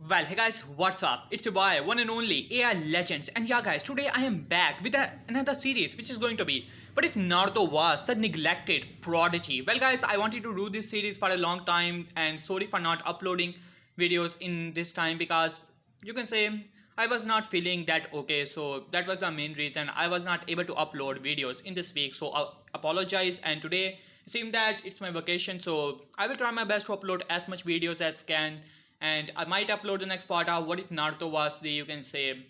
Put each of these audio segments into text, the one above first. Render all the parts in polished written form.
Well, hey guys, what's up? It's your boy, one and only AI Legends, and yeah, guys, today I am back with another series which is going to be What if Naruto was the neglected prodigy? Well, guys, I wanted to do this series for a long time, and sorry for not uploading videos in this time because you can say I was not feeling that okay, so that was the main reason I was not able to upload videos in this week. So I apologize, and today it seems that it's my vacation, so I will try my best to upload as much videos as can, and I might upload the next part of what if Naruto was the, you can say,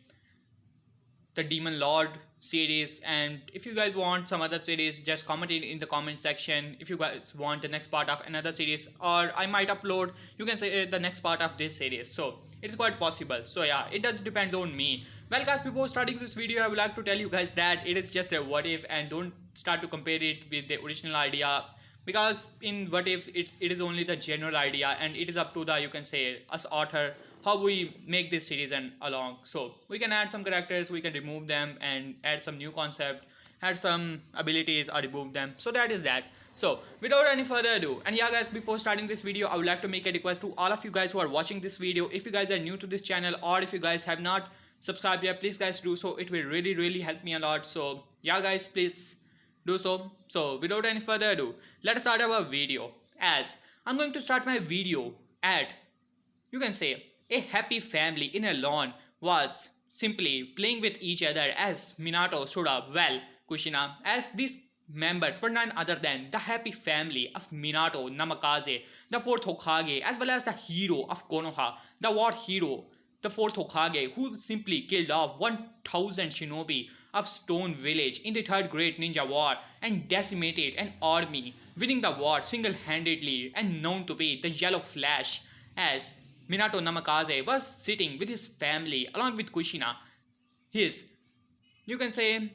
the Demon Lord series. And if you guys want some other series, just comment it in the comment section if you guys want the next part of another series, or I might upload, you can say, the next part of this series. So it's quite possible. So yeah, it does depends on me. Well, guys, before starting this video, I would like to tell you guys that it is just a what if, and don't start to compare it with the original idea, because in what ifs it is only the general idea, and it is up to the, you can say, us author how we make this series and along. So we can add some characters, we can remove them and add some new concept, add some abilities or remove them. So that is that. So without any further ado, and yeah, guys, before starting this video, I would like to make a request to all of you guys who are watching this video. If you guys are new to this channel, or if you guys have not subscribed yet, please guys do so. It will really help me a lot. So yeah, guys, please do so. So without any further ado, let's start our video. As I'm going to start my video at, you can say, a happy family in a lawn was simply playing with each other as Minato stood up. Well, Kushina, as these members were none other than the happy family of Minato Namikaze, the fourth Hokage, as well as the hero of Konoha, the war hero, the fourth Hokage, who simply killed off 1000 shinobi of Stone Village in the Third Great Ninja War and decimated an army, winning the war single-handedly, and known to be the Yellow Flash, as Minato Namikaze was sitting with his family along with Kushina, his, you can say,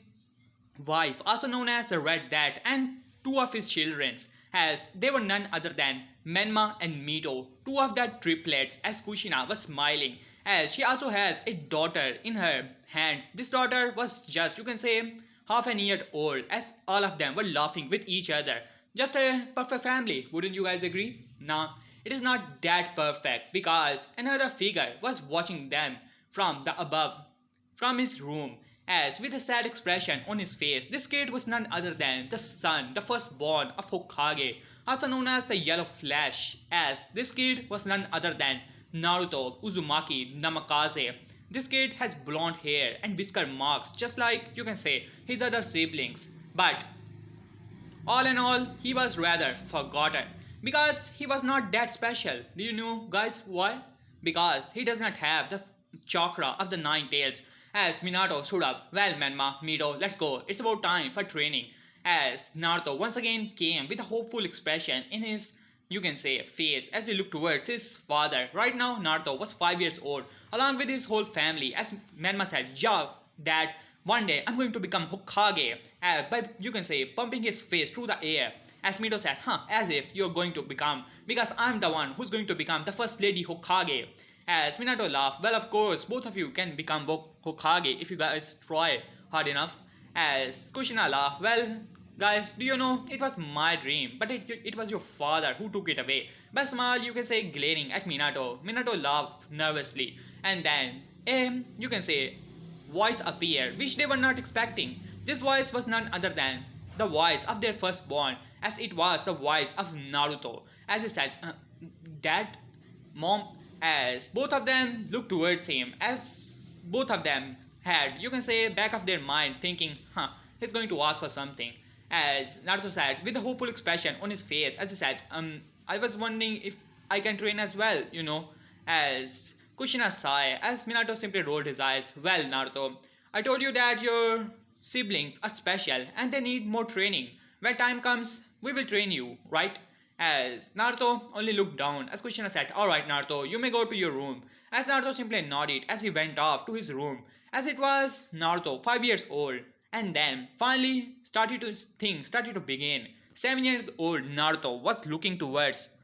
wife, also known as the Red Dad, and two of his children, as they were none other than Menma and Mito, two of the triplets, as Kushina was smiling, as she also has a daughter in her hands. This daughter was just, you can say, half an year old, as all of them were laughing with each other. Just a perfect family, wouldn't you guys agree? Nah, it is not that perfect, because another figure was watching them from the above, from his room, as with a sad expression on his face. This kid was none other than the son, the firstborn of Hokage, also known as the Yellow Flash, as this kid was none other than Naruto Uzumaki Namikaze. This kid has blonde hair and whisker marks, just like, you can say, his other siblings. But all in all, he was rather forgotten, because he was not that special. Do you know, guys, why? Because he does not have the chakra of the nine tails. As Minato stood up, well, Menma, Mito, let's go. It's about time for training. As Naruto once again came with a hopeful expression in his, you can say, face as he looked towards his father. Right now, Naruto was 5 years old, along with his whole family, as Menma said, yeah, Dad, one day I'm going to become Hokage, by, you can say, pumping his face through the air. As Mito said, as if you're going to become, because I'm the one who's going to become the first lady Hokage. As Minato laughed, well, of course, both of you can become Hokage if you guys try hard enough. As Kushina laughed, well, guys, do you know, it was my dream, but it was your father who took it away. By smile, you can say, glaring at Minato. Minato laughed nervously, and then, you can say, voice appeared, which they were not expecting. This voice was none other than the voice of their firstborn, as it was the voice of Naruto. As he said, Dad, Mom, as both of them looked towards him, as both of them had, you can say, back of their mind thinking, he's going to ask for something. As Naruto said, with a hopeful expression on his face, as he said, I was wondering if I can train as well, you know. As Kushina sighed, as Minato simply rolled his eyes, well, Naruto, I told you that your siblings are special and they need more training. When time comes, we will train you, right? As Naruto only looked down, as Kushina said, alright Naruto, you may go to your room. As Naruto simply nodded as he went off to his room, as it was Naruto, 5 years old. And then, finally, started to begin. 7 years old Naruto was looking towards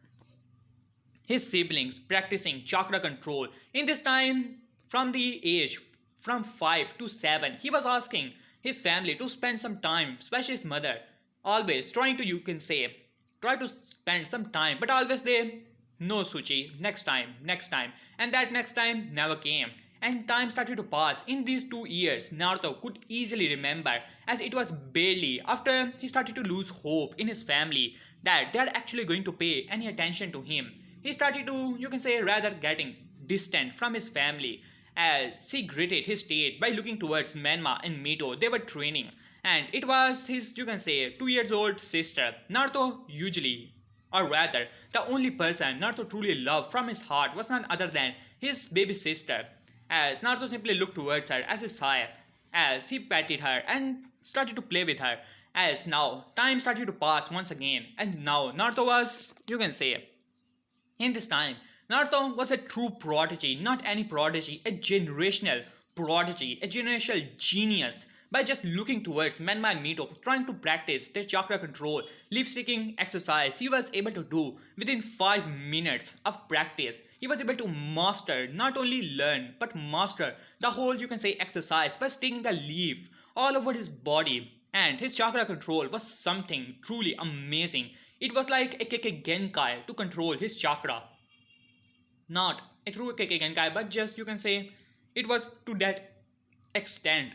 his siblings practicing chakra control. In this time, from the age from 5 to 7, he was asking his family to spend some time, especially his mother, always trying to, you can say, try to spend some time, but always they No, Suchi, next time. And that next time never came. And time started to pass. In these 2 years, Naruto could easily remember, as it was barely after he started to lose hope in his family that they are actually going to pay any attention to him. He started to, you can say, rather getting distant from his family as he gritted his teeth by looking towards Menma and Mito. They were training, and it was his, you can say, 2 years old sister. Naruto usually, or rather, the only person Naruto truly loved from his heart was none other than his baby sister. As Naruto simply looked towards her as his sire, as he patted her and started to play with her. As now, time started to pass once again, and now Naruto was, you can say, in this time, Naruto was a true prodigy, not any prodigy, a generational prodigy, a generational genius. By just looking towards Menma and Mito, trying to practice their chakra control, leaf sticking exercise, he was able to do within 5 minutes of practice. He was able to master, not only learn, but master the whole, you can say, exercise by sticking the leaf all over his body. And his chakra control was something truly amazing. It was like a Keke Genkai to control his chakra. Not a true Keke Genkai, but just, you can say, it was to that extent.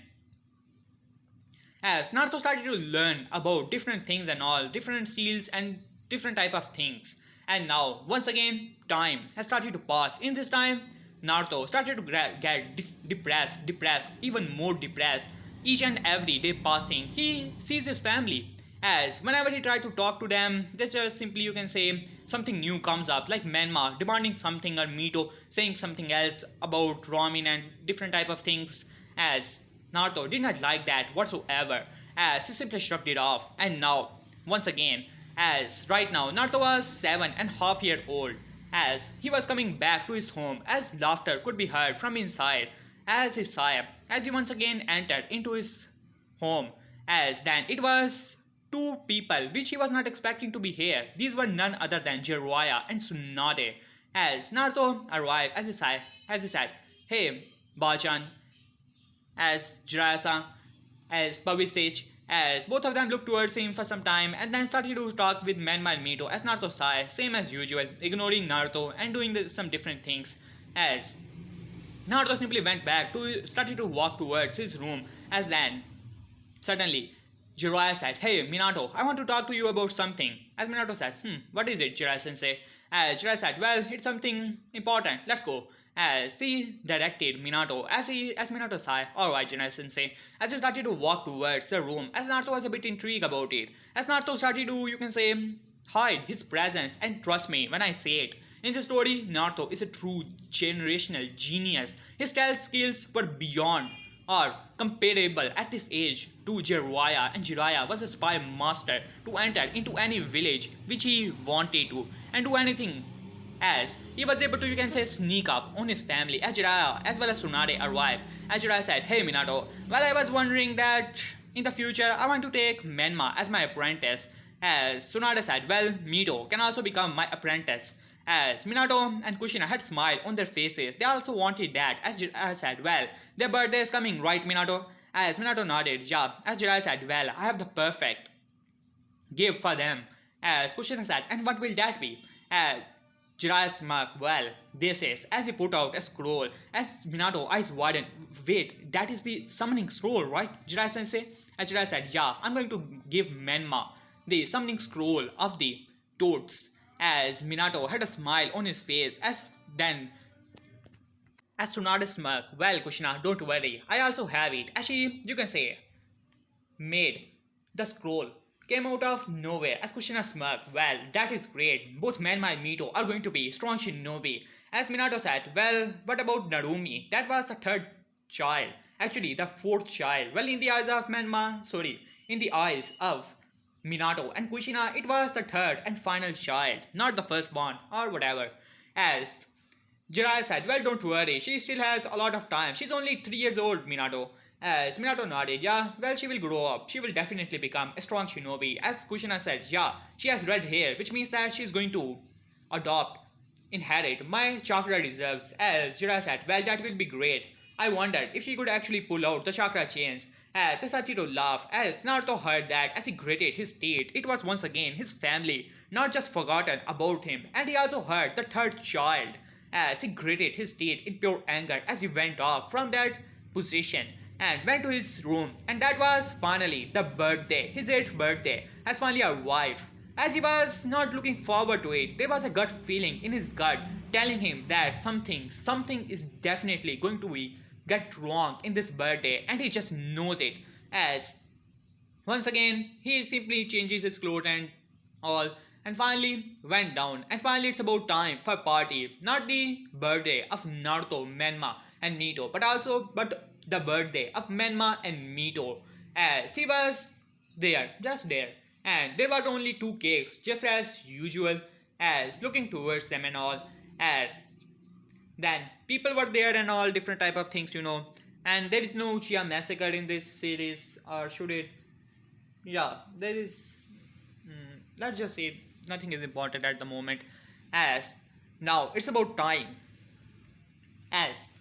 As Naruto started to learn about different things and all, different seals and different type of things. And now, once again, time has started to pass. In this time, Naruto started to get depressed, even more depressed. Each and every day passing, he sees his family. As whenever he tried to talk to them, they just simply, you can say, something new comes up, like Menma demanding something or Mito saying something else about ramen and different type of things. As Naruto did not like that whatsoever, as he simply shrugged it off. And now, once again, as right now Naruto was 7.5 years old, as he was coming back to his home, as laughter could be heard from inside, as his sire, as he once again entered into his home, as then it was two people which he was not expecting to be here. These were none other than Jiraiya and Tsunade. As Naruto arrived, as he said, "Hey, Bachan," as Jiraiya, as Pavisic, as both of them looked towards him for some time and then started to talk with Menma and Mito as Naruto sighed, same as usual, ignoring Naruto and doing some different things. As Naruto simply went back to started to walk towards his room, as then suddenly Jiraiya said, "Hey Minato, I want to talk to you about something." As Minato said, "What is it, Jiraiya sensei?" As Jiraiya said, "Well, it's something important, let's go." As he directed Minato, as Minato sighed, "Alright, Jiraiya sensei." As he started to walk towards the room, as Naruto was a bit intrigued about it. As Naruto started to, you can say, hide his presence, and trust me when I say it. In the story, Naruto is a true generational genius. His stealth skills were beyond or comparable at this age to Jiraiya, and Jiraiya was a spy master to enter into any village which he wanted to and do anything, as he was able to, you can say, sneak up on his family as Jiraiya as well as Tsunade arrived. As Jiraiya said, "Hey Minato, well, I was wondering that in the future I want to take Menma as my apprentice." As Tsunade said, "Well, Mito can also become my apprentice." As Minato and Kushina had smiled on their faces, they also wanted that. As Jiraiya said, "Well, their birthday is coming, right, Minato?" As Minato nodded, "Yeah." As Jiraiya said, "Well, I have the perfect gift for them." As Kushina said, "And what will that be?" As Jiraiya smirked, "Well, this is," as he put out a scroll. As Minato eyes widened, "Wait, that is the summoning scroll, right, Jiraiya sensei?" As Jiraiya said, "Yeah, I'm going to give Menma the summoning scroll of the toads." As Minato had a smile on his face, as Tsunade smirked, "Well, Kushina, don't worry, I also have it." As she, you can say, made the scroll came out of nowhere. As Kushina smirked, "Well, that is great. Both Menma and Mito are going to be strong shinobi." As Minato said, "Well, what about Narumi? That was the third child. Actually, the fourth child. Well, in the eyes of in the eyes of Minato and Kushina, it was the third and final child, not the firstborn or whatever." As Jiraiya said, "Well, don't worry, she still has a lot of time. She's only 3 years old, Minato." As Minato nodded, "Yeah, well, she will grow up. She will definitely become a strong shinobi." As Kushina said, "Yeah, she has red hair, which means that she's going to inherit my chakra reserves." As Jiraiya said, "Well, that will be great. I wondered if she could actually pull out the chakra chains. As the Sachiro laughed as Naruto heard that as he gritted his teeth. It was once again his family, not just forgotten about him, and he also heard the third child as he gritted his teeth in pure anger as he went off from that position and went to his room. And that was finally the birthday, his 8th birthday, as finally arrived. As he was not looking forward to it, there was a gut feeling in his gut telling him that something is definitely going to be get wrong in this birthday, and he just knows it. As once again he simply changes his clothes and all, and finally went down. And finally it's about time for party, not the birthday of Naruto, Menma, and Mito, but the birthday of Menma and Mito. As he was there, just there, and there were only two cakes, just as usual, as looking towards them and all. As then people were there and all different type of things. And there is no Chia massacre in this series, or should it? Yeah, there is. Let's just say nothing is important at the moment. As now it's about time. As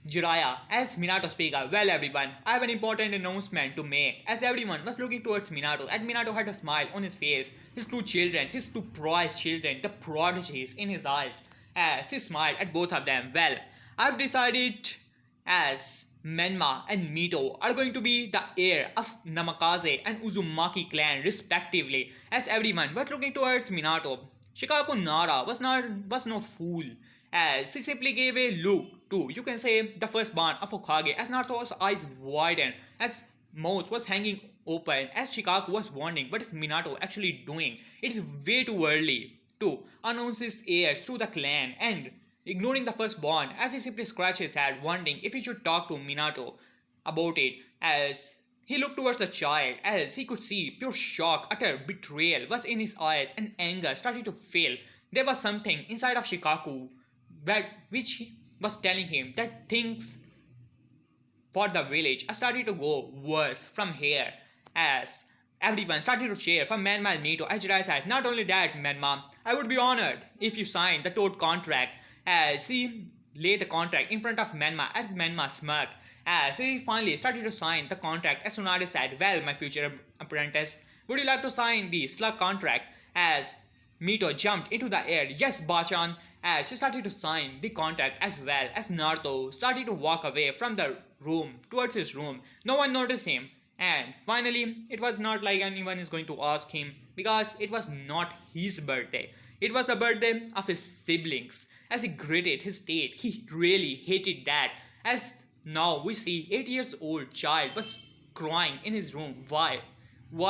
Jiraiya, as Minato speaker, well everyone, I have an important announcement to make. As everyone was looking towards Minato, and Minato had a smile on his face, his two children, his two prized children, the prodigies in his eyes. As he smiled at both of them, well, I've decided as Menma and Mito are going to be the heir of Namikaze and Uzumaki clan respectively. As everyone was looking towards Minato, Shikaku Nara was no fool, as he simply gave a look to, you can say, the firstborn of Hokage, as Naruto's eyes widened, as mouth was hanging open, as Shikaku was wondering what is Minato actually doing. It is way too early to announce his heirs to the clan, and ignoring the firstborn, as he simply scratched his head, wondering if he should talk to Minato about it. As he looked towards the child, as he could see pure shock, utter betrayal was in his eyes, and anger started to fill. There was something inside of Shikaku which was telling him that things for the village are starting to go worse from here. As everyone started to cheer for Menma and Mito, as Jiraiya said, not only that, Menma, I would be honored if you signed the Toad contract. As he laid the contract in front of Menma, as Menma smirked, as he finally started to sign the contract, as Tsunade said, well, my future apprentice, would you like to sign the slug contract? As Mito jumped into the air, yes, Bachan, as she started to sign the contract, as well as Naruto started to walk away from the room towards his room. No one noticed him, and finally, it was not like anyone is going to ask him, because it was not his birthday. It was the birthday of his siblings. As he gritted his teeth, he really hated that. As now we see 8 years old child was crying in his room. Why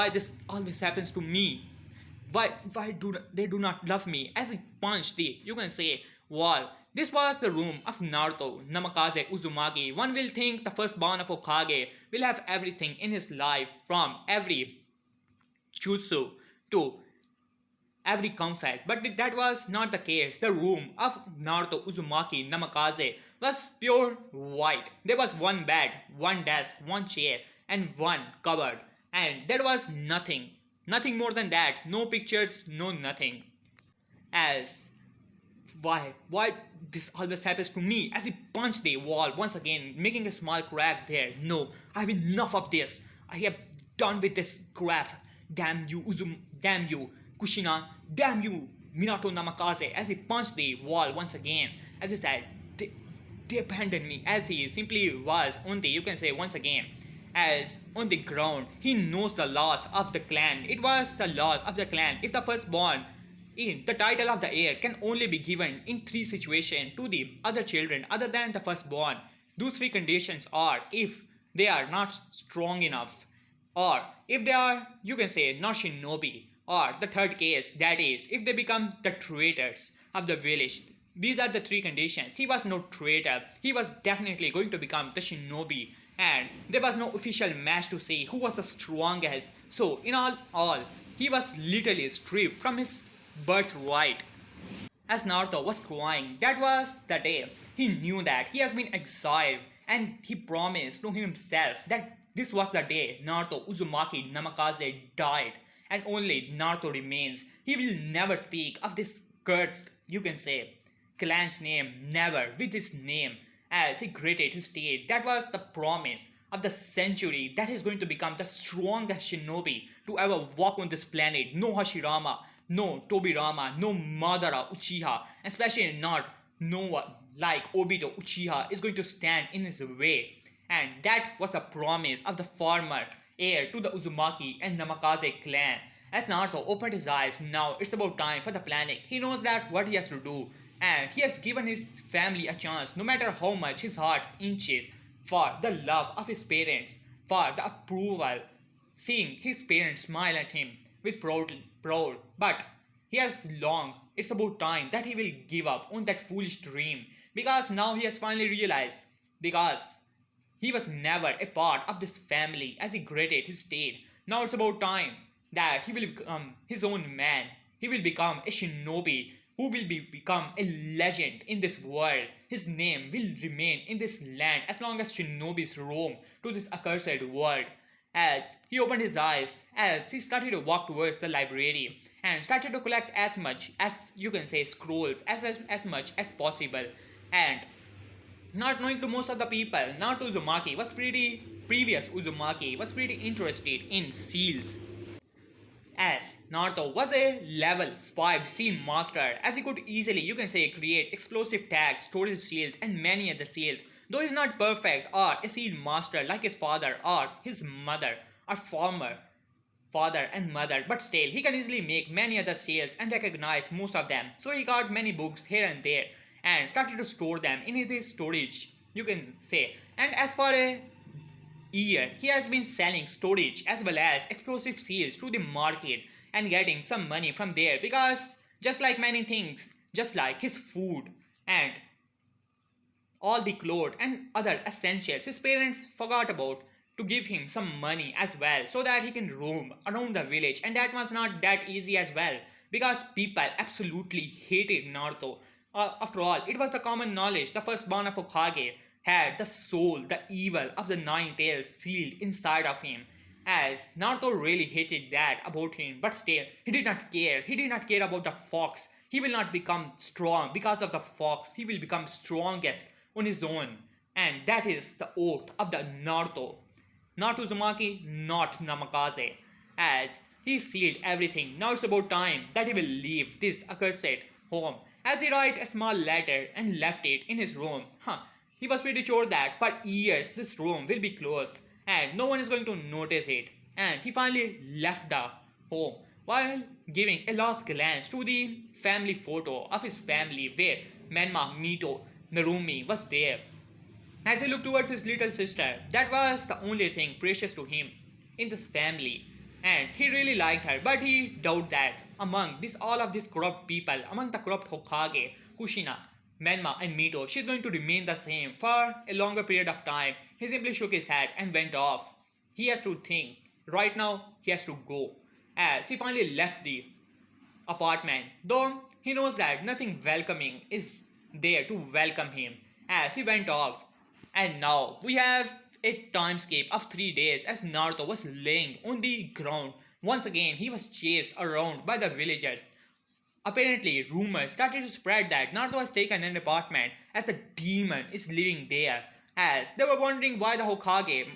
this always happens to me? Why do they do not love me? As he punched the, you can say, wall. This was the room of Naruto, Namikaze Uzumaki. One will think the firstborn of Hokage will have everything in his life, from every jutsu to every comfort, but that was not the case. The room of Naruto Uzumaki Namikaze was pure white. There was one bed, one desk, one chair, and one cupboard, and there was nothing more than that. No pictures, no nothing. As why this always happens to me? As he punched the wall once again, making a small crack there. No, I have enough of this. I have done with this crap. Damn you, damn you, Kushina, damn you, Minato Namikaze. As he punched the wall once again, as he said, they abandoned me. As he simply was on the, you can say, once again, as on the ground, he knows the laws of the clan. It was the laws of the clan. If the firstborn in the title of the heir can only be given in 3 situations to the other children other than the firstborn. Those 3 conditions are if they are not strong enough, or if they are, you can say, not shinobi, or the third case, that is, if they become the traitors of the village. These are the 3 conditions. He was no traitor. He was definitely going to become the shinobi, and there was no official match to see who was the strongest. So in all, he was literally stripped from his birthright. As Naruto was crying, that was the day he knew that he has been exiled, and he promised to himself that this was the day Naruto Uzumaki Namikaze died, and only Naruto remains. He will never speak of this cursed, you can say, clan's name, never with his name. as he gritted his teeth. That was the promise of the century that he's going to become the strongest shinobi to ever walk on this planet. No Hashirama, no Tobirama, no Madara Uchiha, and especially not no one like Obito Uchiha is going to stand in his way. And that was a promise of the former heir to the Uzumaki and Namikaze clan. As Naruto opened his eyes, now it's about time for the planet. He knows that what he has to do, and he has given his family a chance, no matter how much his heart inches for the love of his parents, for the approval, seeing his parents smile at him with proud. But he has longed. It's about time that he will give up on that foolish dream, because now he has finally realized, because he was never a part of this family as he gritted his teeth. Now it's about time that he will become his own man. He will become a shinobi who will become a legend in this world. His name will remain in this land as long as shinobis roam to this accursed world. As he opened his eyes, as he started to walk towards the library and started to collect as much as you can say scrolls, as much as possible. And not knowing to most of the people, Naruto Uzumaki was previous Uzumaki was pretty interested in seals, as Naruto was a level 5 seal master, as he could easily, you can say, create explosive tags, storage seals, and many other seals. Though he's not perfect or a seal master like his father or his mother or former father and mother, but still he can easily make many other seals and recognize most of them. So he got many books here and there and started to store them in his storage, you can say. And as for a year, he has been selling storage as well as explosive seals to the market and getting some money from there, because just like many things, just like his food and all the clothes and other essentials, his parents forgot about to give him some money as well so that he can roam around the village. And that was not that easy as well, because people absolutely hated Naruto. After all, it was the common knowledge the firstborn of Hokage had the soul, the evil of the nine tails sealed inside of him. As Naruto really hated that about him, but still, he did not care. He did not care about the fox. He will not become strong because of the fox. He will become strongest on his own. And that is the oath of the Naruto. Not Uzumaki, not Namikaze. As he sealed everything, now it's about time that he will leave this accursed home. As he wrote a small letter and left it in his room. He was pretty sure that for years this room will be closed and no one is going to notice it. And he finally left the home while giving a last glance to the family photo of his family where Menma, Mito, Narumi was there. As he looked towards his little sister, that was the only thing precious to him in this family. And he really liked her, but he doubted that among all of these corrupt people, among the corrupt Hokage, Kushina, Menma and Mito, she's going to remain the same for a longer period of time. He simply shook his head and went off. He has to think. Right now, he has to go. As he finally left the apartment, though he knows that nothing welcoming is there to welcome him. As he went off, and now we have a timescape of 3 days as Naruto was laying on the ground. Once again, he was chased around by the villagers. Apparently, rumors started to spread that Naruto has taken an apartment as a demon is living there. As they were wondering why the Hokage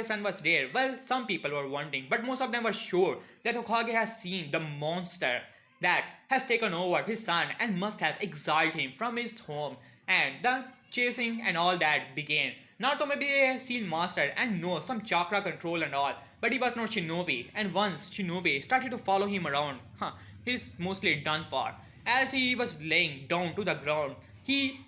son was there. Well, some people were wondering, but most of them were sure that Hokage has seen the monster that has taken over his son and must have exiled him from his home. And the chasing and all that began. Naruto may be a seal master and know some chakra control and all, but he was not shinobi. And once shinobi started to follow him around, he's mostly done for. As he was laying down to the ground, he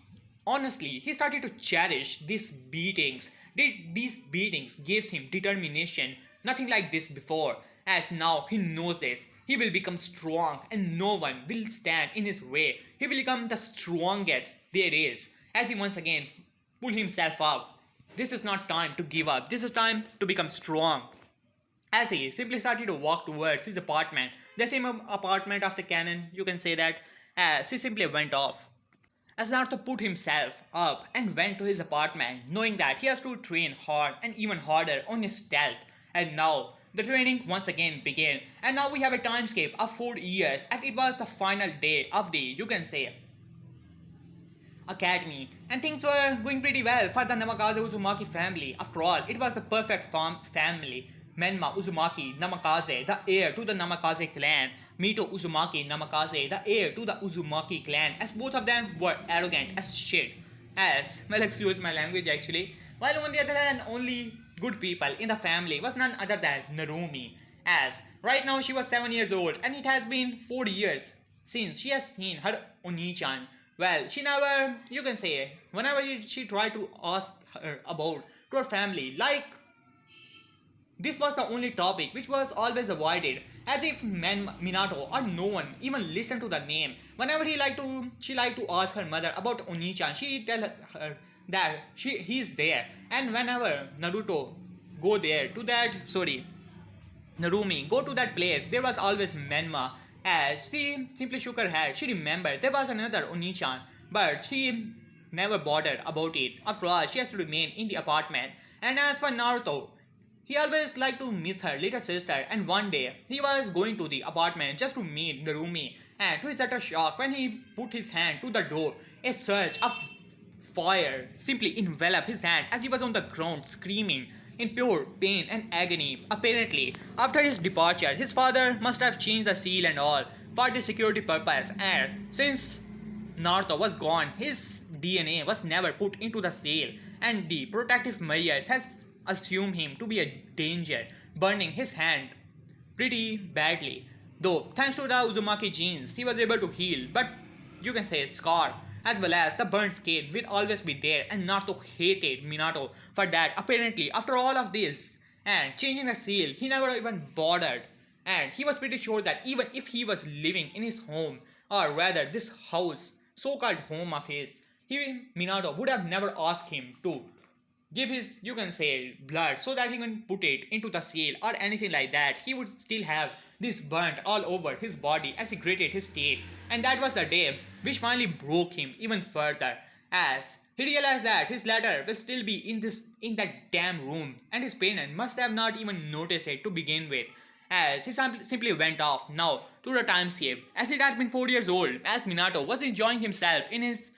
started to cherish these beatings. These beatings gives him determination, nothing like this before. As now he knows this, he will become strong and no one will stand in his way. He will become the strongest there is. As he once again pulled himself up. This is not time to give up. This is time to become strong. As he simply started to walk towards his apartment, the same apartment of the cannon, you can say that, as he simply went off. As Naruto put himself up and went to his apartment, knowing that he has to train hard and even harder on his stealth. And now, the training once again began. And now we have a timescape of 4 years, and it was the final day of the, you can say, academy, and things were going pretty well for the Namakaze Uzumaki family. After all, it was the perfect family. Menma Uzumaki Namakaze, the heir to the Namakaze clan. Mito Uzumaki Namakaze, the heir to the Uzumaki clan, as both of them were arrogant as shit. As, well, excuse my language actually. While on the other hand, only good people in the family was none other than Narumi. As, right now she was 7 years old and it has been 4 years since she has seen her Oni-chan. Well, she never, you can say, whenever she tried to ask her about to her family, like this was the only topic which was always avoided, as if Minato or no one even listened to the name. Whenever she liked to ask her mother about Oni-chan, she tell her that he's there. And whenever Narumi go to that place, there was always Menma. As she simply shook her head, she remembered there was another Oni-chan, but she never bothered about it. After all, she has to remain in the apartment. And as for Naruto, he always liked to miss her little sister, and one day he was going to the apartment just to meet Narumi, and to his utter shock, when he put his hand to the door, a surge of fire simply enveloped his hand as he was on the ground screaming in pure pain and agony. Apparently, after his departure, his father must have changed the seal and all for the security purpose, and since Naruto was gone, his DNA was never put into the seal, and the protective measures has assumed him to be a danger, burning his hand pretty badly. Though, thanks to the Uzumaki genes, he was able to heal, but you can say scar as well as the burnt skin will always be there, and Naruto hated Minato for that. Apparently, after all of this and changing the seal, he never even bothered, and he was pretty sure that even if he was living in his home, or rather this house, so-called home of his, Minato would have never asked him to give his, you can say, blood so that he can put it into the seal or anything like that. He would still have this burnt all over his body as he gritted his teeth. And that was the day which finally broke him even further, as he realized that his letter will still be in that damn room, and his parent must have not even noticed it to begin with, as he simply went off now to the time skip, as it has been 4 years old, as Minato was enjoying himself in his,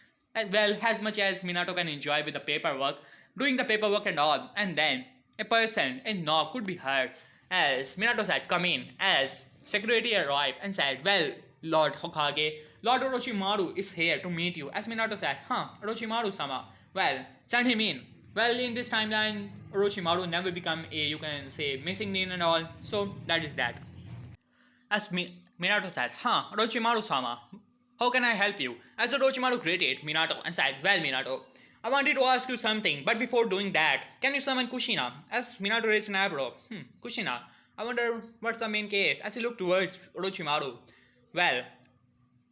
well, as much as Minato can enjoy with the paperwork, doing the paperwork and all, and then a knock could be heard, as Minato said, "Come in," as security arrived and said, "Well, Lord Hokage, Lord Orochimaru is here to meet you." As Minato said, Orochimaru-sama, well, send him in. Well, in this timeline, Orochimaru never become a, you can say, missing link and all, so that is that. As Minato said, Orochimaru-sama, how can I help you?" As Orochimaru greeted Minato and said, "Well, Minato, I wanted to ask you something, but before doing that, can you summon Kushina?" As Minato raised an eyebrow. Kushina, I wonder what's the main case, as he looked towards Orochimaru. Well,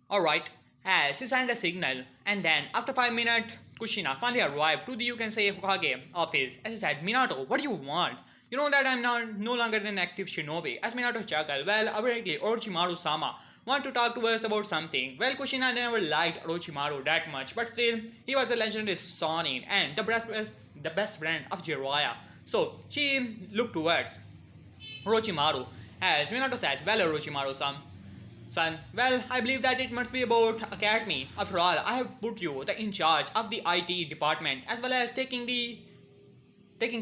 alright, as he signed a signal, and then after 5 minutes, Kushina finally arrived to the, you can say, Hokage office, as he said, "Minato, what do you want? You know that I'm no longer an active shinobi." As Minato chuckled, "Well, apparently Orochimaru-sama want to talk to us about something." Well, Kushina never liked Orochimaru that much, but still, he was a legendary Sonin and the best friend of Jiraiya. So, she looked towards Orochimaru, as Minato said, "Well, Orochimaru-san, son, well, I believe that it must be about academy. After all, I have put you in charge of the IT department, as well as taking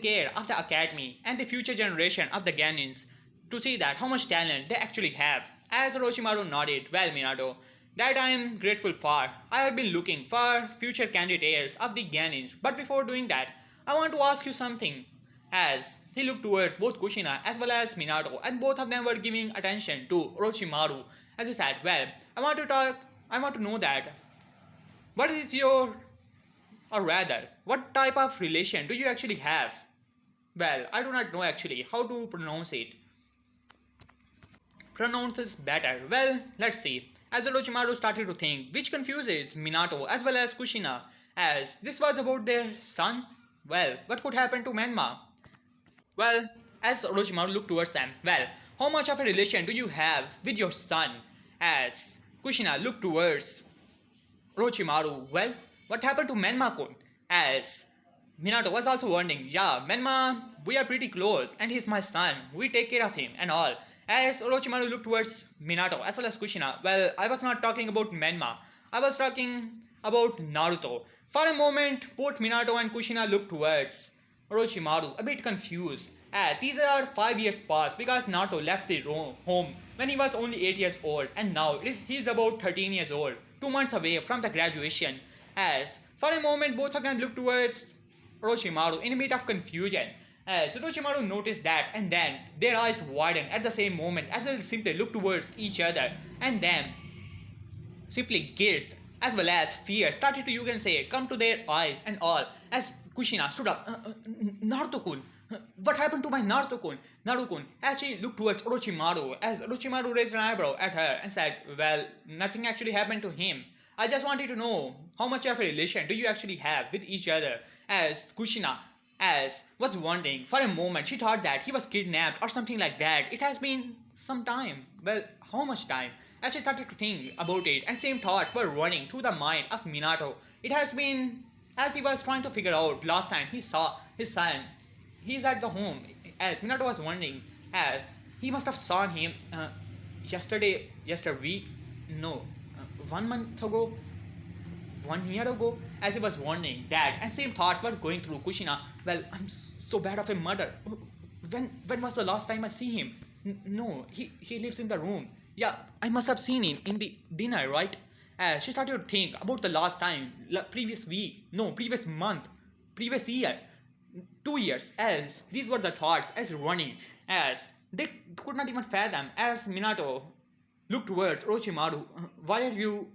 care of the academy and the future generation of the Ganins, to see that how much talent they actually have." As Orochimaru nodded, "Well, Minato, that I am grateful for. I have been looking for future candidates of the Ganins, but before doing that, I want to ask you something." As he looked towards both Kushina as well as Minato, and both of them were giving attention to Orochimaru, as he said, "Well, I want to know that, what is your, or rather, what type of relation do you actually have?" Well, I do not know actually how to pronounce it. Pronounce is better. Well, let's see. As Orochimaru started to think, which confuses Minato as well as Kushina, as this was about their son. Well, what could happen to Menma? Well, as Orochimaru looked towards them, "Well, how much of a relation do you have with your son?" As Kushina looked towards Orochimaru, "Well, what happened to Menma-kun?" As Minato was also wondering, "Yeah, Menma, we are pretty close, and he's my son. We take care of him and all." As Orochimaru looked towards Minato as well as Kushina, "Well, I was not talking about Menma. I was talking about Naruto. For a moment, both Minato and Kushina looked towards Orochimaru, a bit confused. These are 5 years past because Naruto left the home when he was only 8 years old, and now he is about 13 years old, 2 months away from the graduation. As for a moment, both of them looked towards Orochimaru in a bit of confusion. As Orochimaru noticed that, and then their eyes widened at the same moment as they simply looked towards each other, and then simply guilt as well as fear started to, you can say, come to their eyes and all as Kushina stood up. Naruto-kun, what happened to my Naruto-kun? Naruto-kun, as she looked towards Orochimaru, as Orochimaru raised an eyebrow at her and said, well, nothing actually happened to him. I just wanted to know how much of a relation do you actually have with each other? As Kushina as was wondering for a moment, she thought that he was kidnapped or something like that. It has been some time. Well, how much time? As she started to think about it, and same thoughts were running through the mind of Minato. It has been as he was trying to figure out last time he saw his son. He's at the home. As Minato was wondering, as he must have saw him yesterday, no, 1 month ago, 1 year ago, as he was wondering that, and same thoughts were going through Kushina. Well, I'm so bad of a murder. When was the last time I see him? No, he lives in the room. Yeah, I must have seen him in the dinner, right? She started to think about the last time, previous week, no, previous month, previous year, 2 years. As these were the thoughts as running, as they could not even fathom. As Minato looked towards Orochimaru, why are you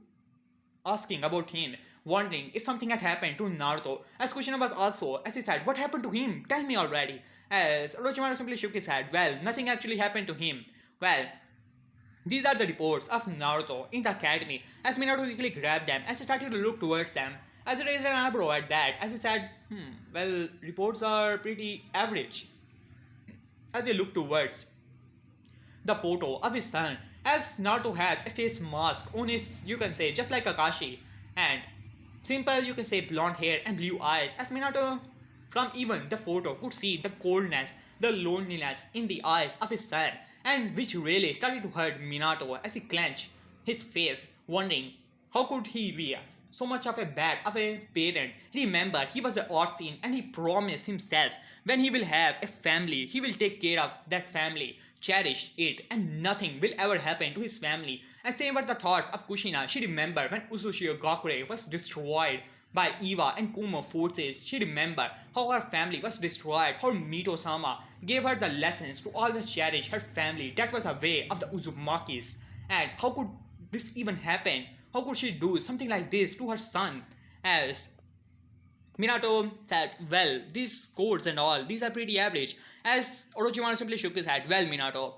asking about him, wondering if something had happened to Naruto. As Kushina was also, as he said, what happened to him? Tell me already. As Orochimaru simply shook his head, well, nothing actually happened to him. Well, these are the reports of Naruto in the academy. As Minato quickly grabbed them, as he started to look towards them, as he raised an eyebrow at that, as he said, well, reports are pretty average. As he looked towards the photo of his son, as Naruto has a face mask on his, you can say, just like Kakashi, and simple, you can say, blonde hair and blue eyes, as Minato from even the photo could see the coldness, the loneliness in the eyes of his son, and which really started to hurt Minato as he clenched his face, wondering how could he be so much of a bad of a parent. He remembered he was an orphan and he promised himself when he will have a family, he will take care of that family, cherish it, and nothing will ever happen to his family. And same were the thoughts of Kushina. She remembered when Usushio Gakure was destroyed by Iwa and Kumo forces. She remembered how her family was destroyed, how Mito-sama gave her the lessons to always cherish her family. That was a way of the Uzumakis. And how could this even happen? How could she do something like this to her son? As Minato said, well, these scores and all, these are pretty average. As Orochimaru simply shook his head, well, Minato,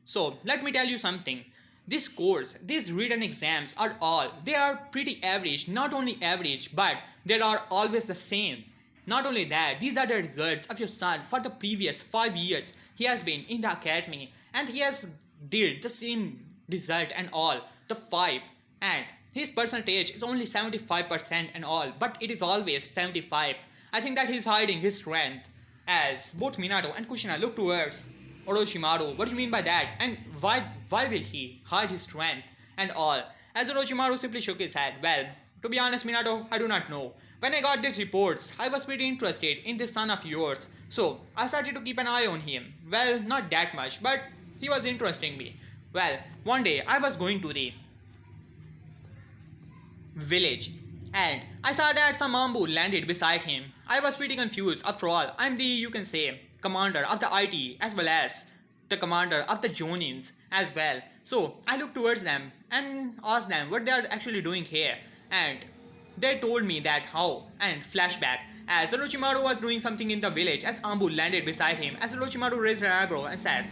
so let me tell you something. These scores, these written exams are all, they are pretty average. Not only average, but they are always the same. Not only that, these are the results of your son for the previous 5 years. He has been in the academy and he has did the same result and all, the 5, and his percentage is only 75% and all, but it is always 75. I think that he's hiding his strength. As both Minato and Kushina look towards Orochimaru, what do you mean by that? And why will he hide his strength and all? As Orochimaru simply shook his head, well, to be honest, Minato, I do not know. When I got these reports, I was pretty interested in this son of yours, so I started to keep an eye on him. Well, not that much, but he was interesting me. Well, one day I was going to the village and I saw that some Mambu landed beside him. I was pretty confused. After all, I'm the, you can say, commander of the IT as well as the commander of the Jonins as well. So I looked towards them and asked them what they are actually doing here, and they told me that how, and flashback, as Orochimaru was doing something in the village as Ambu landed beside him. As Orochimaru raised an eyebrow and said,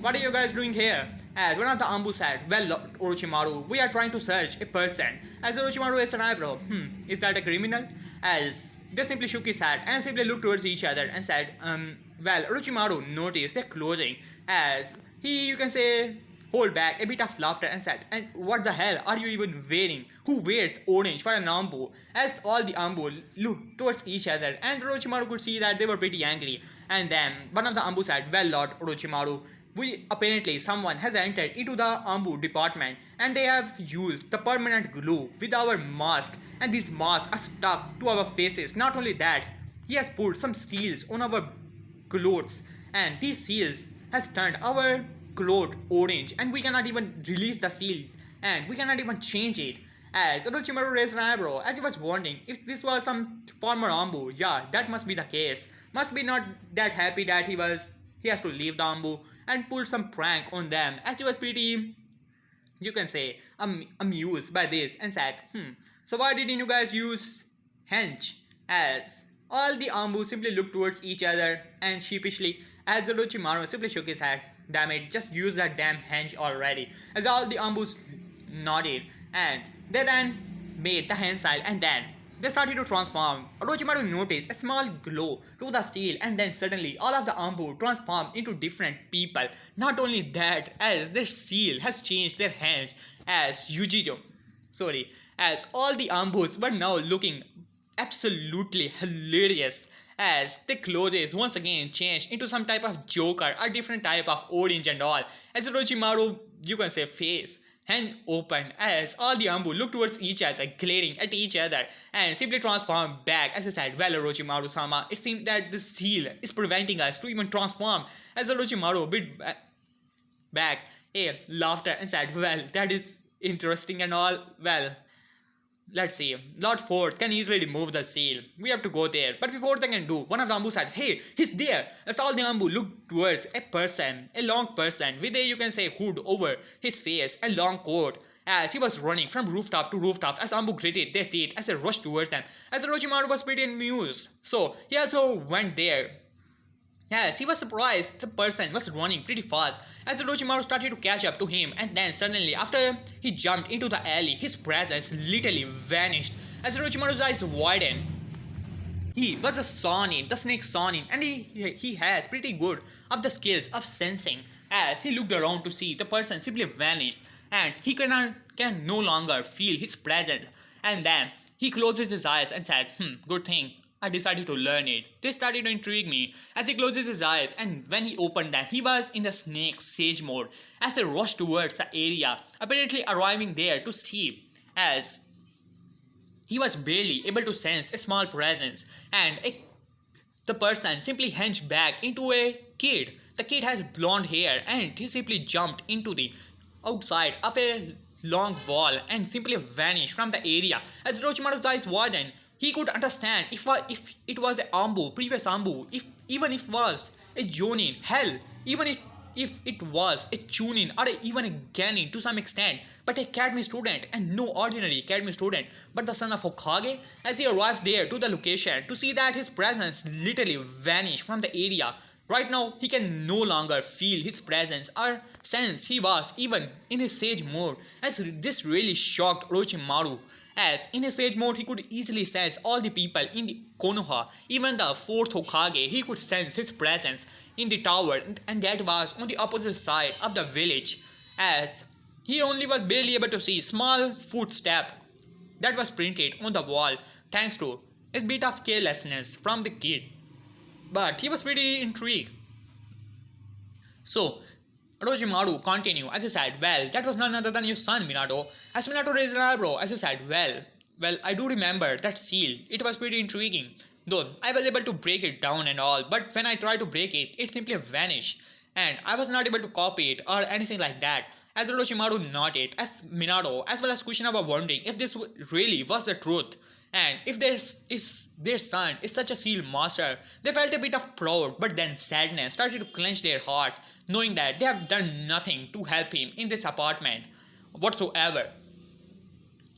what are you guys doing here? As one of the Ambu said, well, Orochimaru, we are trying to search a person. As Orochimaru raised an eyebrow, is that a criminal? As they simply shook his head and simply looked towards each other and said, well, Orochimaru noticed their clothing as he, you can say, hold back a bit of laughter and said, and what the hell are you even wearing? Who wears orange for an Ambu? As all the Ambu looked towards each other, and Orochimaru could see that they were pretty angry. And then one of the Ambu said, well, Lord Orochimaru, we apparently someone has entered into the Ambu department and they have used the permanent glue with our mask, and these masks are stuck to our faces. Not only that, he has put some seals on our clothes, and these seals has turned our cloth orange, and we cannot even release the seal, and we cannot even change it. As Orochimaru raised an eyebrow as he was wondering if this was some former Ambu. Yeah, that must be the case. Must be not that happy that he has to leave the Ambu, and pulled some prank on them, as he was pretty, you can say, amused by this, and said, so why didn't you guys use hench? As all the Ambu simply looked towards each other and sheepishly, as Orochimaru simply shook his head. Damn it, just use that damn hench already. As all the Ambus nodded, and they then made the hand sign, and then they started to transform. Orochimaru noticed a small glow to the steel, and then suddenly all of the Ambu transformed into different people. Not only that, as their seal has changed their hands, as Yujiro, as all the Ambus were now looking absolutely hilarious, as the clothes once again changed into some type of joker or different type of orange and all, as Orochimaru, you can say, face hand open, as all the Ambu looked towards each other, glaring at each other, and simply transformed back. As I said, well, Orochimaru-sama, it seemed that the seal is preventing us to even transform. As Orochimaru bit back a laughter and said, well, that is interesting and all. Well, let's see. Lord Ford can easily remove the seal. We have to go there. But before they can do, one of the Ambu said, hey, he's there. As all the Ambu looked towards a person, a long person, with a, you can say, hood over his face, a long coat, as he was running from rooftop to rooftop, as Ambu gritted their teeth as they rushed towards them. As Orochimaru was pretty amused, so he also went there. Yes, he was surprised the person was running pretty fast, as Orochimaru started to catch up to him, and then suddenly after he jumped into the alley, his presence literally vanished. As Orochimaru's eyes widened, he was a Sonin, the snake Sonin, and he has pretty good of the skills of sensing. As he looked around to see, the person simply vanished, and he can no longer feel his presence. And then he closes his eyes and said, good thing I decided to learn it. This started to intrigue me. As he closes his eyes, and when he opened them, he was in the snake sage mode as they rushed towards the area, apparently arriving there to see, as he was barely able to sense a small presence, and the person simply hinged back into a kid. The kid has blonde hair, and he simply jumped into the outside of a long wall and simply vanished from the area. As Orochimaru's eyes widened, he could understand if it was a Ambu, previous Ambu, even if it was a Jonin, hell, even if it was a Chunin or even a Genin to some extent, but a academy student, and no ordinary academy student, but the son of Hokage. As he arrived there to the location to see that his presence literally vanished from the area. Right now, he can no longer feel his presence or sense he was even in his sage mode, as this really shocked Orochimaru. As in his sage mode, he could easily sense all the people in the Konoha, even the 4th Hokage, he could sense his presence in the tower, and that was on the opposite side of the village, as he only was barely able to see small footstep that was printed on the wall thanks to a bit of carelessness from the kid. But he was pretty intrigued. So, Orochimaru continued as he said, well, that was none other than your son, Minato. As Minato raised an eyebrow as he said, well, I do remember that seal. It was pretty intriguing. Though, I was able to break it down and all, but when I tried to break it, it simply vanished. And I was not able to copy it or anything like that. As Orochimaru nodded, as Minato, as well as Kushina were wondering if this really was the truth. And if their son is such a seal master, they felt a bit of proud, but then sadness started to clench their heart, knowing that they have done nothing to help him in this apartment whatsoever.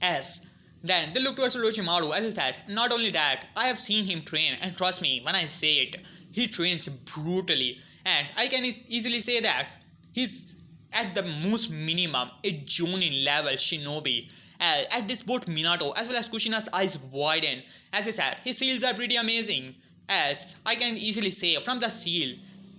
As then they looked towards Orochimaru as he said, not only that, I have seen him train, and trust me when I say it, he trains brutally, and I can easily say that he's at the most minimum a Jonin level shinobi. At this both Minato as well as Kushina's eyes widened as he said, his seals are pretty amazing, as I can easily say from the seal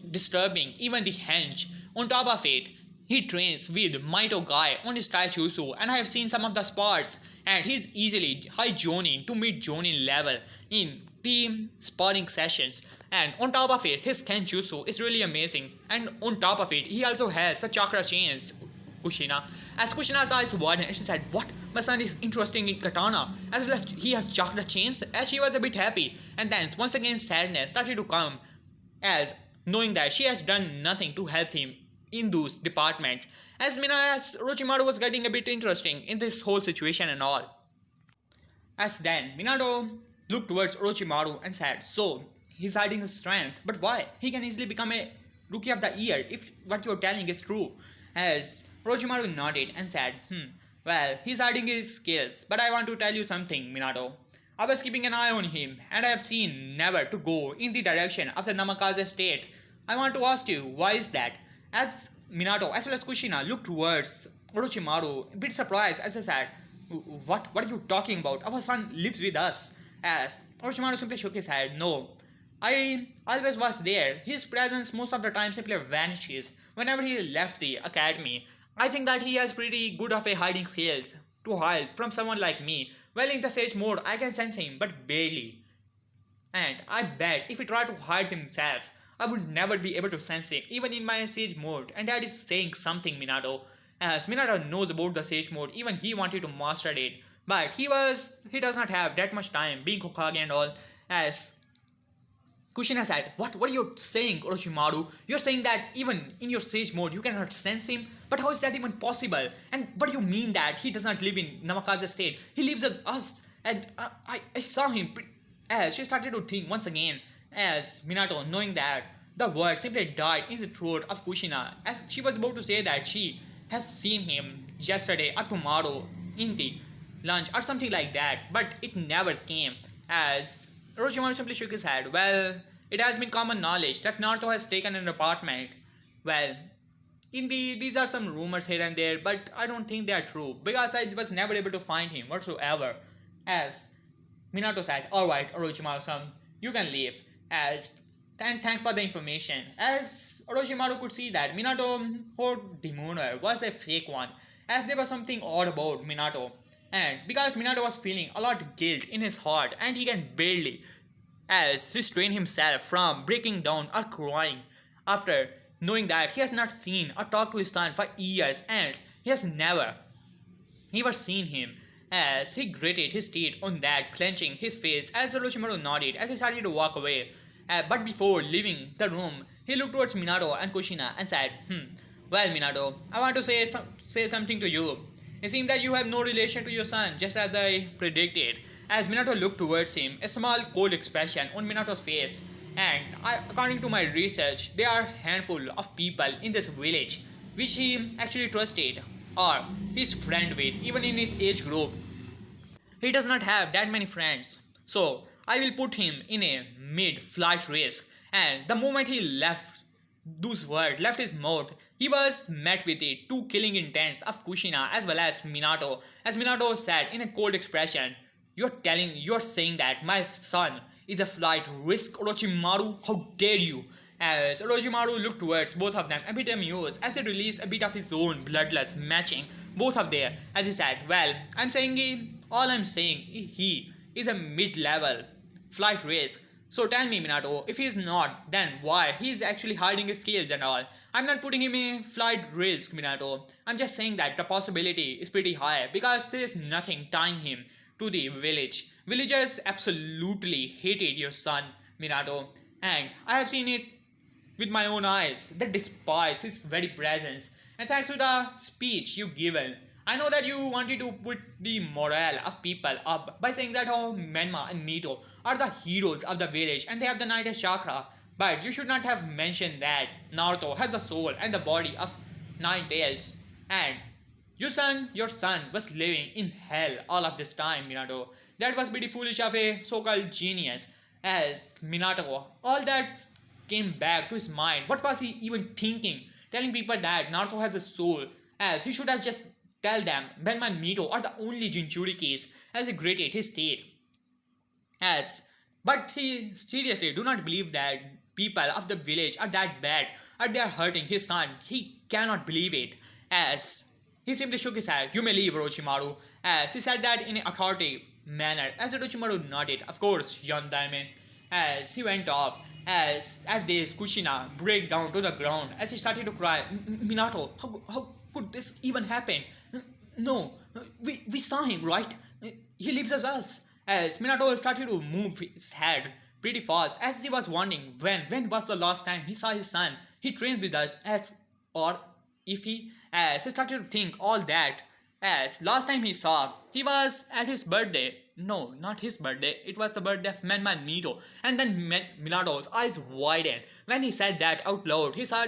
disturbing even the hench. On top of it, he trains with Maito Guy on his Taijutsu, and I have seen some of the spots, and he's easily high Jonin to mid Jonin level in team sparring sessions. And on top of it, his Kenjutsu is really amazing. And on top of it, he also has the chakra chains, Kushina. As Kushina's eyes widened, she said, "What? My son is interested in katana, as well as he has chakra chains." As she was a bit happy, and then once again sadness started to come, as knowing that she has done nothing to help him in those departments. As Orochimaru was getting a bit interesting in this whole situation and all. As then Minato looked towards Orochimaru and said, "So, he's hiding his strength, but why? He can easily become a rookie of the year if what you're telling is true." As Orochimaru nodded and said, well, he's hiding his skills, but I want to tell you something, Minato. I was keeping an eye on him, and I have seen never to go in the direction of the Namikaze state. I want to ask you, why is that?" As Minato as well as Kushina looked towards Orochimaru, a bit surprised as they said, What are you talking about? Our son lives with us." As Orochimaru simply shook his head, "No, I always was there. His presence most of the time simply vanishes whenever he left the academy. I think that he has pretty good of a hiding skills to hide from someone like me. Well, in the sage mode, I can sense him, but barely. And I bet if he tried to hide himself, I would never be able to sense him, even in my sage mode. And that is saying something, Minato. As Minato knows about the sage mode, even he wanted to master it. But he does not have that much time being Hokage and all. As Kushina said, What are you saying, Orochimaru? You're saying that even in your sage mode you cannot sense him? But how is that even possible? And what do you mean that he does not live in Namikaze state? He lives with us. And I saw him." As she started to think once again, as Minato, knowing that the word simply died in the throat of Kushina, as she was about to say that she has seen him yesterday or tomorrow in the lunch or something like that, but it never came. As Orochimaru simply shook his head. "Well, it has been common knowledge that Naruto has taken an apartment. Well, these are some rumors here and there, but I don't think they are true because I was never able to find him whatsoever." As Minato said, "Alright, Orochimaru-san, you can leave." As and thanks for the information. As Orochimaru could see that Minato or demeanor was a fake one, as there was something odd about Minato. And because Minato was feeling a lot of guilt in his heart, and he can barely as restrain himself from breaking down or crying after knowing that he has not seen or talked to his son for years, and he has never seen him. As he gritted his teeth on that, clenching his face as Orochimaru nodded as he started to walk away. But before leaving the room, he looked towards Minato and Kushina and said, Well, Minato, I want to say something to you. It seems that you have no relation to your son, just as I predicted." As Minato looked towards him, a small cold expression on Minato's face. And according to my research, there are a handful of people in this village which he actually trusted or his friend with, even in his age group. He does not have that many friends. So I will put him in a mid-flight risk. And the moment he left his mouth, he was met with the two killing intents of Kushina as well as Minato. As Minato said in a cold expression, You're saying that my son is a flight risk, Orochimaru? How dare you?" As Orochimaru looked towards both of them a bit amused as they released a bit of his own bloodlust matching both of theirs, as he said, "Well, all I'm saying he is a mid-level flight risk. So tell me, Minato, if he's not, then why? He's actually hiding his skills and all. I'm not putting him in flight risk, Minato. I'm just saying that the possibility is pretty high because there is nothing tying him to the village. Villagers absolutely hated your son, Minato, and I have seen it with my own eyes. They despise his very presence. And thanks to the speech you given, I know that you wanted to put the morale of people up by saying that how Menma and Nito are the heroes of the village and they have the Nine Chakra. But you should not have mentioned that Naruto has the soul and the body of Nine Tails. And your son was living in hell all of this time, Minato. That was pretty foolish of a so-called genius. As Minato, all that came back to his mind. What was he even thinking? Telling people that Naruto has a soul, as he should have just tell them Benma and Mito are the only Jinchurikis, as he gritted his teeth. But he seriously do not believe that people of the village are that bad, or they are hurting his son. He cannot believe it. As he simply shook his head. You may leave, Orochimaru. As he said that in an authoritative manner. As Orochimaru nodded, of course, young diamond. As he went off, as at this Kushina break down to the ground, as he started to cry, Minato, how could this even happen? No, we saw him, right? He lives as us. As Minato started to move his head pretty fast, as he was wondering when was the last time he saw his son. He trained with us, as or if he, as he started to think all that, as last time he saw, he was at his birthday. No, not his birthday. It was the birthday of Menman Mito. And then Minato's eyes widened when he said that out loud. He saw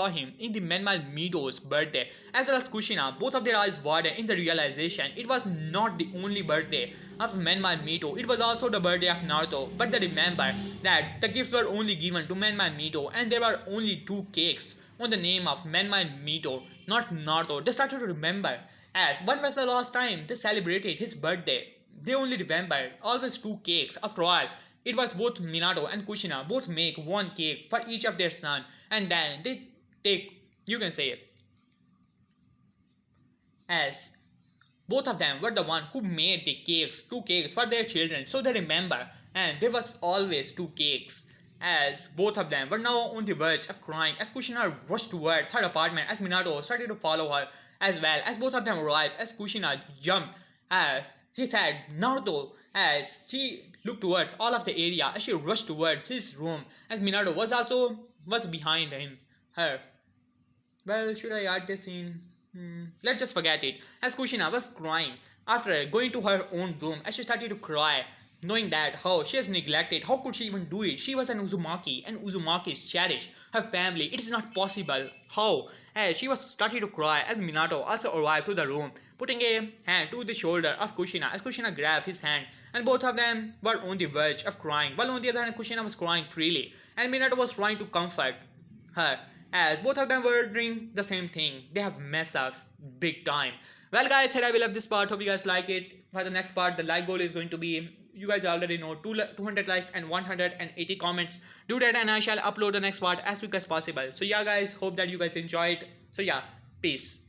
him in the Menman Mito's birthday, as well as Kushina. Both of their eyes widened in the realization it was not the only birthday of Menman Mito. It was also the birthday of Naruto. But they remember that the gifts were only given to Menman Mito, and there were only 2 cakes on the name of Menman Mito, not Naruto. They started to remember, as when was the last time they celebrated his birthday. They only remembered always 2 cakes. After all, it was both Minato and Kushina both make 1 cake for each of their son, and then they take, you can say, as both of them were the one who made the cakes, 2 cakes for their children, so they remember, and there was always 2 cakes. As both of them were now on the verge of crying, as Kushina rushed towards her apartment, as Minato started to follow her as well. As both of them arrived, as Kushina jumped, as she said Naruto, as she looked towards all of the area, as she rushed towards his room, as Minato was behind her. Well, should I add this in? Let's just forget it. As Kushina was crying after going to her own room, as she started to cry, knowing that how she has neglected, how could she even do it? She was an Uzumaki, and Uzumakis cherish her family. It is not possible. How? As she was starting to cry, as Minato also arrived to the room, putting a hand to the shoulder of Kushina, as Kushina grabbed his hand, and both of them were on the verge of crying, while on the other hand Kushina was crying freely, and Minato was trying to comfort her, as both of them were doing the same thing. They have messed up big time. Well guys, here I will have this part. Hope you guys like it. For the next part, the like goal is going to be, you guys already know, 200 likes and 180 comments. Do that and I shall upload the next part as quick as possible. So yeah guys, hope that you guys enjoyed. So yeah, peace.